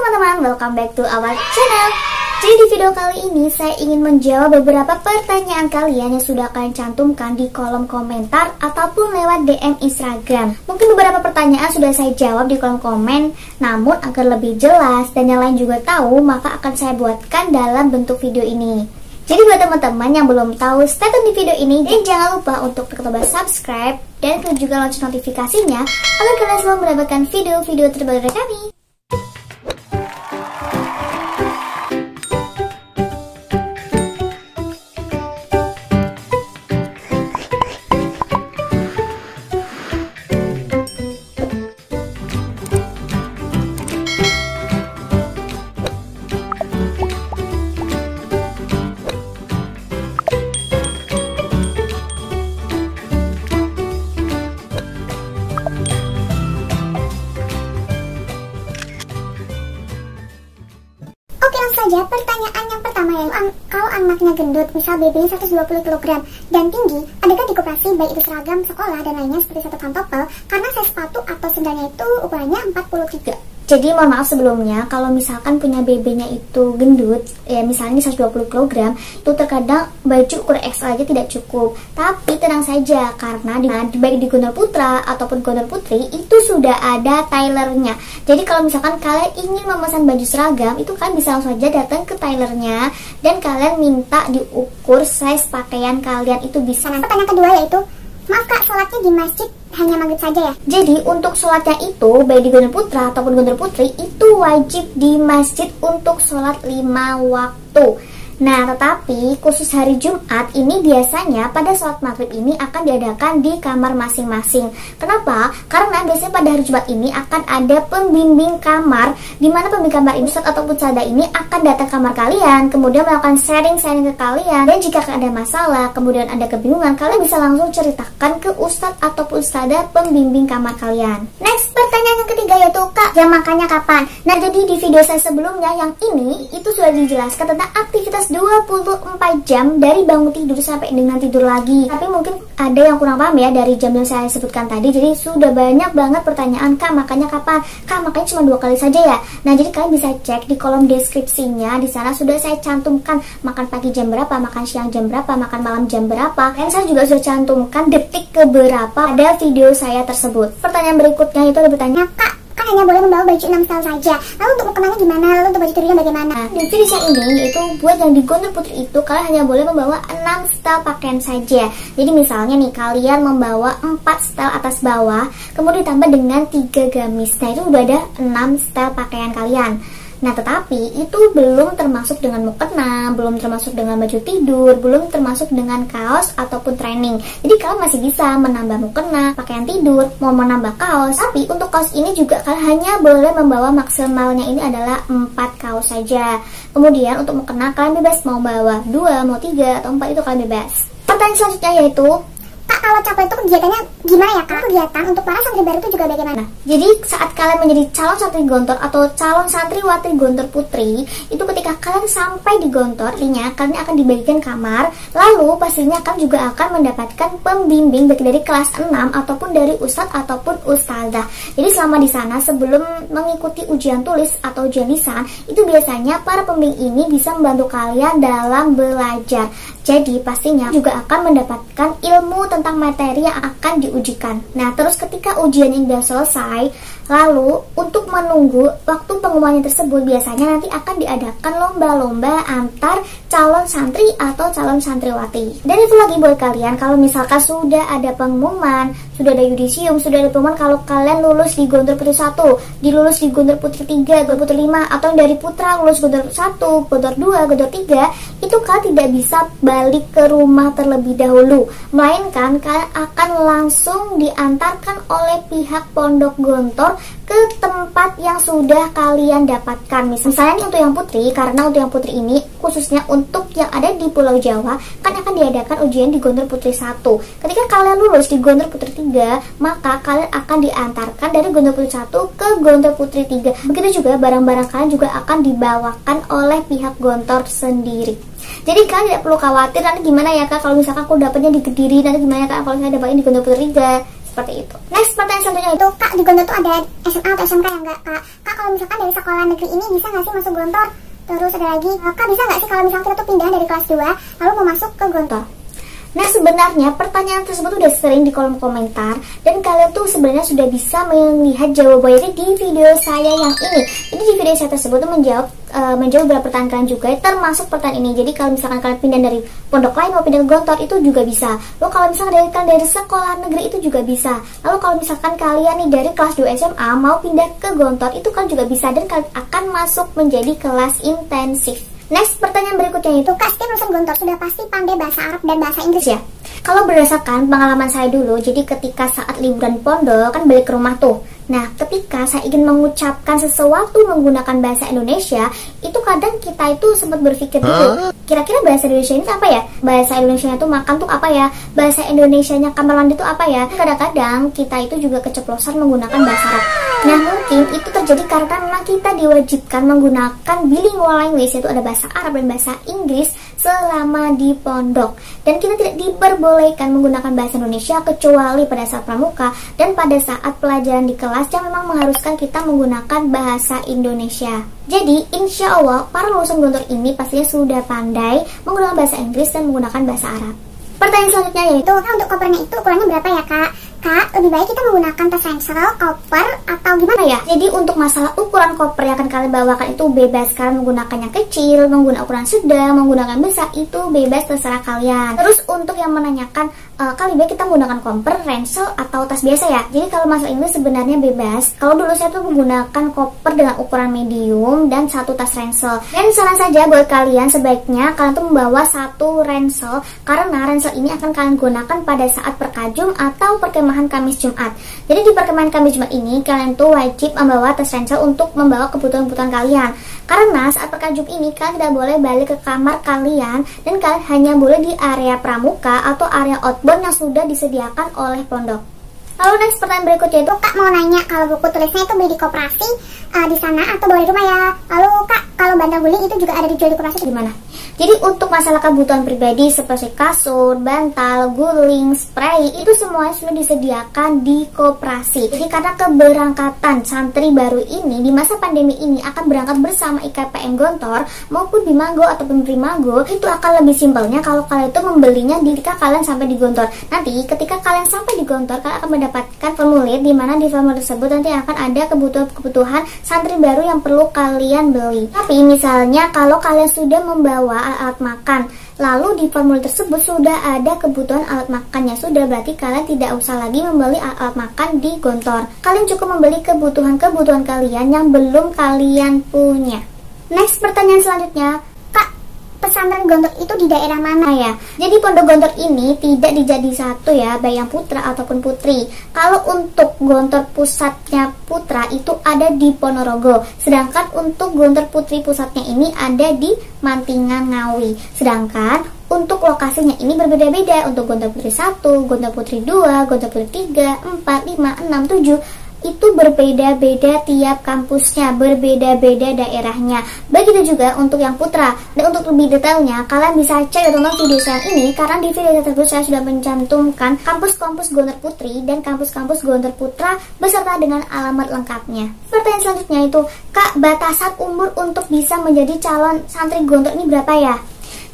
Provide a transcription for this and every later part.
teman-teman, welcome back to our channel. Jadi di video kali ini saya ingin menjawab beberapa pertanyaan kalian yang sudah kalian cantumkan di kolom komentar ataupun lewat DM Instagram. Mungkin beberapa pertanyaan sudah saya jawab di kolom komen, namun agar lebih jelas dan yang lain juga tahu, maka akan saya buatkan dalam bentuk video ini. Jadi buat teman-teman yang belum tahu, stay tune di video ini dan jangan lupa untuk tekan tombol subscribe dan klik juga lonceng notifikasinya agar kalian selalu mendapatkan video-video terbaru dari kami. Saja pertanyaan yang pertama, yaitu kalau anaknya gendut, misal BB 120 kg dan tinggi, adakah di koperasi baik itu seragam sekolah dan lainnya seperti satu pantopel karena size sepatu atau sendalnya itu ukurannya 43? Jadi mohon maaf sebelumnya, kalau misalkan punya BB-nya itu gendut, ya misalnya 120 kg, itu terkadang baju ukuran XL aja tidak cukup. Tapi tenang saja, karena baik di Gontor Putra ataupun Gontor Putri itu sudah ada tailernya. Jadi kalau misalkan kalian ingin memesan baju seragam, itu kan bisa langsung saja datang ke tailernya dan kalian minta diukur size pakaian kalian, itu bisa. Pertanyaan kedua yaitu, maaf kak, sholatnya di masjid hanya maghrib saja ya? Jadi untuk sholatnya itu, baik di Gontor Putra ataupun Gontor Putri, itu wajib di masjid untuk sholat 5 waktu. Nah, tetapi khusus hari Jumat ini biasanya pada sholat maghrib ini akan diadakan di kamar masing-masing. Kenapa? Karena biasanya pada hari Jumat ini akan ada pembimbing kamar, di mana pembimbing kamar ini, ustadz ataupun ustadzah ini akan datang ke kamar kalian, kemudian melakukan sharing-sharing ke kalian, dan jika ada masalah, kemudian ada kebingungan, kalian bisa langsung ceritakan ke ustadz ataupun ustadzah pembimbing kamar kalian. Next, pertanyaan yang ketiga yaitu, kak, jam makannya kapan? Nah, jadi di video saya sebelumnya yang ini, itu sudah dijelaskan tentang aktivitas 24 jam dari bangun tidur sampai dengan tidur lagi. Tapi mungkin ada yang kurang paham ya dari jam yang saya sebutkan tadi. Jadi sudah banyak banget pertanyaan, kak makannya kapan? Kak makannya cuma 2 kali saja ya? Nah, jadi kalian bisa cek di kolom deskripsinya. Di sana sudah saya cantumkan makan pagi jam berapa, makan siang jam berapa, makan malam jam berapa. Dan saya juga sudah cantumkan detik keberapa ada video saya tersebut. Pertanyaan berikutnya itu ada bertanya, kak, kan hanya boleh membawa baju 6 setel saja. Lalu untuk mukenanya gimana? Lalu untuk baju tidurnya bagaimana? Di video saya ini, yaitu buat yang di Gontor Putri itu kalian hanya boleh membawa 6 setel pakaian saja. Jadi misalnya nih, kalian membawa 4 setel atas bawah, kemudian ditambah dengan 3 gamis. Nah, itu udah ada 6 setel pakaian kalian. Nah, tetapi itu belum termasuk dengan mukena, belum termasuk dengan baju tidur, belum termasuk dengan kaos ataupun training. Jadi kalian masih bisa menambah mukena, pakaian tidur, mau menambah kaos. Tapi untuk kaos ini juga kalian hanya boleh membawa maksimalnya ini adalah 4 kaos saja. Kemudian untuk mukena kalian bebas mau bawa 2, mau 3, atau 4, itu kalian bebas. Pertanyaan selanjutnya yaitu, kak, kalau capel itu kegiatannya gimana ya kak? Kegiatan untuk para santri baru itu juga bagaimana? Jadi saat kalian menjadi calon santri Gontor atau calon santriwati Gontor Putri, itu ketika kalian sampai di Gontor, artinya kalian akan dibagikan kamar, lalu pastinya kalian juga akan mendapatkan pembimbing baik dari kelas 6 ataupun dari ustadz ataupun ustazah. Jadi selama di sana sebelum mengikuti ujian tulis atau ujian lisan, itu biasanya para pembimbing ini bisa membantu kalian dalam belajar. Jadi pastinya juga akan mendapatkan ilmu tentang materi yang akan diujikan. Nah, terus ketika ujian ini sudah selesai, lalu untuk menunggu waktu pengumumannya tersebut, biasanya nanti akan diadakan lomba-lomba antar calon santri atau calon santriwati. Dan itu lagi buat kalian, kalau misalkan sudah ada pengumuman, sudah ada yudisium, sudah ada pengumuman kalau kalian lulus di Gontor Putri 1, dilulus di Gontor Putri 3, Gontor Putri 5, atau dari Putra lulus Gontor 1, Gontor 2, Gontor 3, itu kalian tidak bisa balik ke rumah terlebih dahulu, melainkan kalian akan langsung diantarkan oleh pihak Pondok Gontor ke tempat yang sudah kalian dapatkan. Misalnya untuk yang putri, karena untuk yang putri ini khususnya untuk yang ada di Pulau Jawa, kan akan diadakan ujian di Gontor Putri 1. Ketika kalian lulus di Gontor Putri 3, maka kalian akan diantarkan dari Gontor Putri 1 ke Gontor Putri 3. Begitu juga barang-barang kalian juga akan dibawakan oleh pihak Gontor sendiri. Jadi kalian tidak perlu khawatir nanti gimana ya kak kalau misalkan aku dapatnya di Kediri, nanti gimana ya kak kalau saya dapatnya di Gontor Putri 3. seperti itu. Next, pertanyaan selanjutnya Itu Kak, di Gontor tuh ada SMA atau SMK ya enggak Kak? Kak, kalau misalkan dari sekolah negeri ini bisa nggak sih masuk Gontor? Terus ada lagi, Kak bisa nggak sih kalau misalkan kita tuh pindah dari kelas 2 lalu mau masuk ke Gontor? Nah, sebenarnya pertanyaan tersebut udah sering di kolom komentar dan kalian tuh sebenarnya sudah bisa melihat jawabannya di video saya yang ini. Jadi di video saya tersebut tuh menjawab beberapa pertanyaan kalian juga, termasuk pertanyaan ini. Jadi kalau misalkan kalian pindah dari pondok lain mau pindah ke Gontor itu juga bisa. Lalu kalau misalkan dari sekolah negeri itu juga bisa. Lalu kalau misalkan kalian nih dari kelas 2 SMA mau pindah ke Gontor itu kan juga bisa dan kalian akan masuk menjadi kelas intensif. Next, pertanyaan berikutnya itu, Kak, setiap lulusan Gontor sudah pasti pandai bahasa Arab dan bahasa Inggris ya? Kalau berdasarkan pengalaman saya dulu, jadi ketika saat liburan pondok kan balik ke rumah tuh. Nah, ketika saya ingin mengucapkan sesuatu menggunakan bahasa Indonesia, itu kadang kita itu sempat berpikir dulu, kira-kira bahasa Indonesia ini apa ya? Bahasa Indonesia itu makan tuh apa ya? Bahasa Indonesianya kamar mandi tuh apa ya? Kadang-kadang kita itu juga keceplosan menggunakan bahasa Arab. Nah, mungkin itu terjadi karena memang kita diwajibkan menggunakan bilingual language, yaitu ada bahasa Arab dan bahasa Inggris selama di pondok. Dan kita tidak diperbolehkan menggunakan bahasa Indonesia kecuali pada saat pramuka dan pada saat pelajaran di kelas yang memang mengharuskan kita menggunakan bahasa Indonesia. Jadi, insya Allah para lulusan Gontor ini pastinya sudah pandai menggunakan bahasa Inggris dan menggunakan bahasa Arab. Pertanyaan selanjutnya yaitu, Kak, untuk kopernya itu ukurannya berapa ya Kak? Kak, lebih baik kita menggunakan tas ransel, koper, atau gimana ya? Jadi untuk masalah ukuran koper yang akan kalian bawakan itu bebas. Kalian menggunakan yang kecil, menggunakan ukuran sedang, menggunakan besar, itu bebas terserah kalian. Terus untuk yang menanyakan, kali baik kita menggunakan koper, ransel, atau tas biasa ya? Jadi kalau masalah ini sebenarnya bebas. Kalau dulu saya tuh menggunakan koper dengan ukuran medium dan satu tas ransel. Dan saran saja buat kalian, sebaiknya kalian tuh membawa satu ransel, karena ransel ini akan kalian gunakan pada saat perkajum atau perkemahan Kamis Jumat. Jadi di perkemahan Kamis Jumat ini kalian tuh wajib membawa tas ransel untuk membawa kebutuhan-kebutuhan kalian. Karena saat perkajum ini kalian tidak boleh balik ke kamar kalian dan kalian hanya boleh di area pramuka atau area outbound yang sudah disediakan oleh pondok. Lalu next, pertanyaan berikutnya itu, Kak mau nanya kalau buku tulisnya itu beli di koperasi di sana atau bawa di rumah ya? Lalu Kak, kalau bantal guling itu juga ada dijual di koperasi gimana? Jadi untuk masalah kebutuhan pribadi seperti kasur, bantal, guling, spray, itu semuanya sudah disediakan di koperasi. Jadi karena keberangkatan santri baru ini di masa pandemi ini akan berangkat bersama IKPM Gontor maupun Bimago ataupun Primago, itu akan lebih simpelnya kalau kalian itu membelinya ketika kalian sampai di Gontor. Nanti ketika kalian sampai di Gontor, kalian akan mendapatkan formulir di mana di formulir tersebut nanti akan ada kebutuhan santri baru yang perlu kalian beli. Tapi misalnya kalau kalian sudah membawa alat makan, lalu di formulir tersebut sudah ada kebutuhan alat makannya, sudah berarti kalian tidak usah lagi membeli alat makan di Gontor. Kalian cukup membeli kebutuhan kalian yang belum kalian punya. Next, pertanyaan selanjutnya, Kak, pesantren Gontor itu di daerah mana ya? Jadi pondok Gontor ini tidak dijadi satu ya, baik yang putra ataupun putri. Kalau untuk Gontor pusatnya putra itu ada di Ponorogo, sedangkan untuk Gontor putri pusatnya ini ada di Mantingan Ngawi. Sedangkan untuk lokasinya ini berbeda-beda. Untuk Gontor putri 1, Gontor putri 2, Gontor putri 3, 4, 5, 6, 7 itu berbeda-beda tiap kampusnya, berbeda-beda daerahnya. Begitu juga untuk yang putra. Dan untuk lebih detailnya, kalian bisa cek dan tonton video saya ini, karena di video tersebut saya sudah mencantumkan kampus-kampus Gontor Putri dan kampus-kampus Gontor Putra beserta dengan alamat lengkapnya. Pertanyaan selanjutnya itu, Kak, batasan umur untuk bisa menjadi calon santri Gontor ini berapa ya?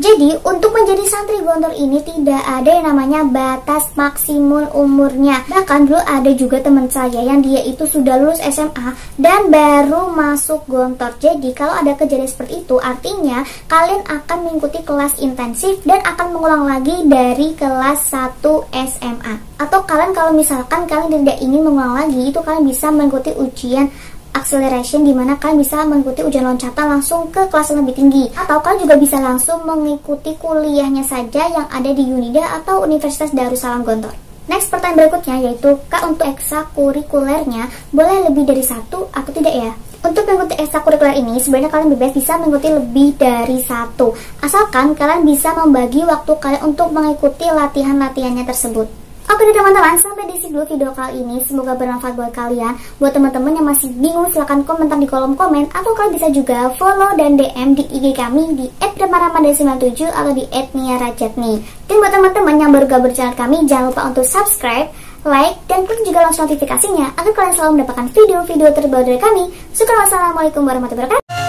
Jadi untuk menjadi santri Gontor ini tidak ada yang namanya batas maksimum umurnya. Bahkan dulu ada juga teman saya yang dia itu sudah lulus SMA dan baru masuk Gontor. Jadi kalau ada kejadian seperti itu, artinya kalian akan mengikuti kelas intensif dan akan mengulang lagi dari kelas 1 SMA. Atau kalian kalau misalkan kalian tidak ingin mengulang lagi, itu kalian bisa mengikuti ujian acceleration, dimana kalian bisa mengikuti ujian loncatan langsung ke kelas yang lebih tinggi, atau kalian juga bisa langsung mengikuti kuliahnya saja yang ada di Unida atau Universitas Darussalam Gontor. Next, pertanyaan berikutnya yaitu, Kak, untuk ekstrakurikulernya boleh lebih dari satu atau tidak ya? Untuk mengikuti ekstrakurikuler ini sebenarnya kalian bebas bisa mengikuti lebih dari satu, asalkan kalian bisa membagi waktu kalian untuk mengikuti latihan-latihannya tersebut. Oke deh teman-teman, sampai di sini dulu video kali ini. Semoga bermanfaat buat kalian. Buat teman-teman yang masih bingung, silahkan komentar di kolom komen, atau kalian bisa juga follow dan DM di IG kami di @ramaramadan97 atau di @niarajatni. Dan buat teman-teman yang baru gabung channel kami, jangan lupa untuk subscribe like, dan klik juga lonceng notifikasinya agar kalian selalu mendapatkan video-video terbaru dari kami. Syukur, wassalamualaikum warahmatullahi wabarakatuh.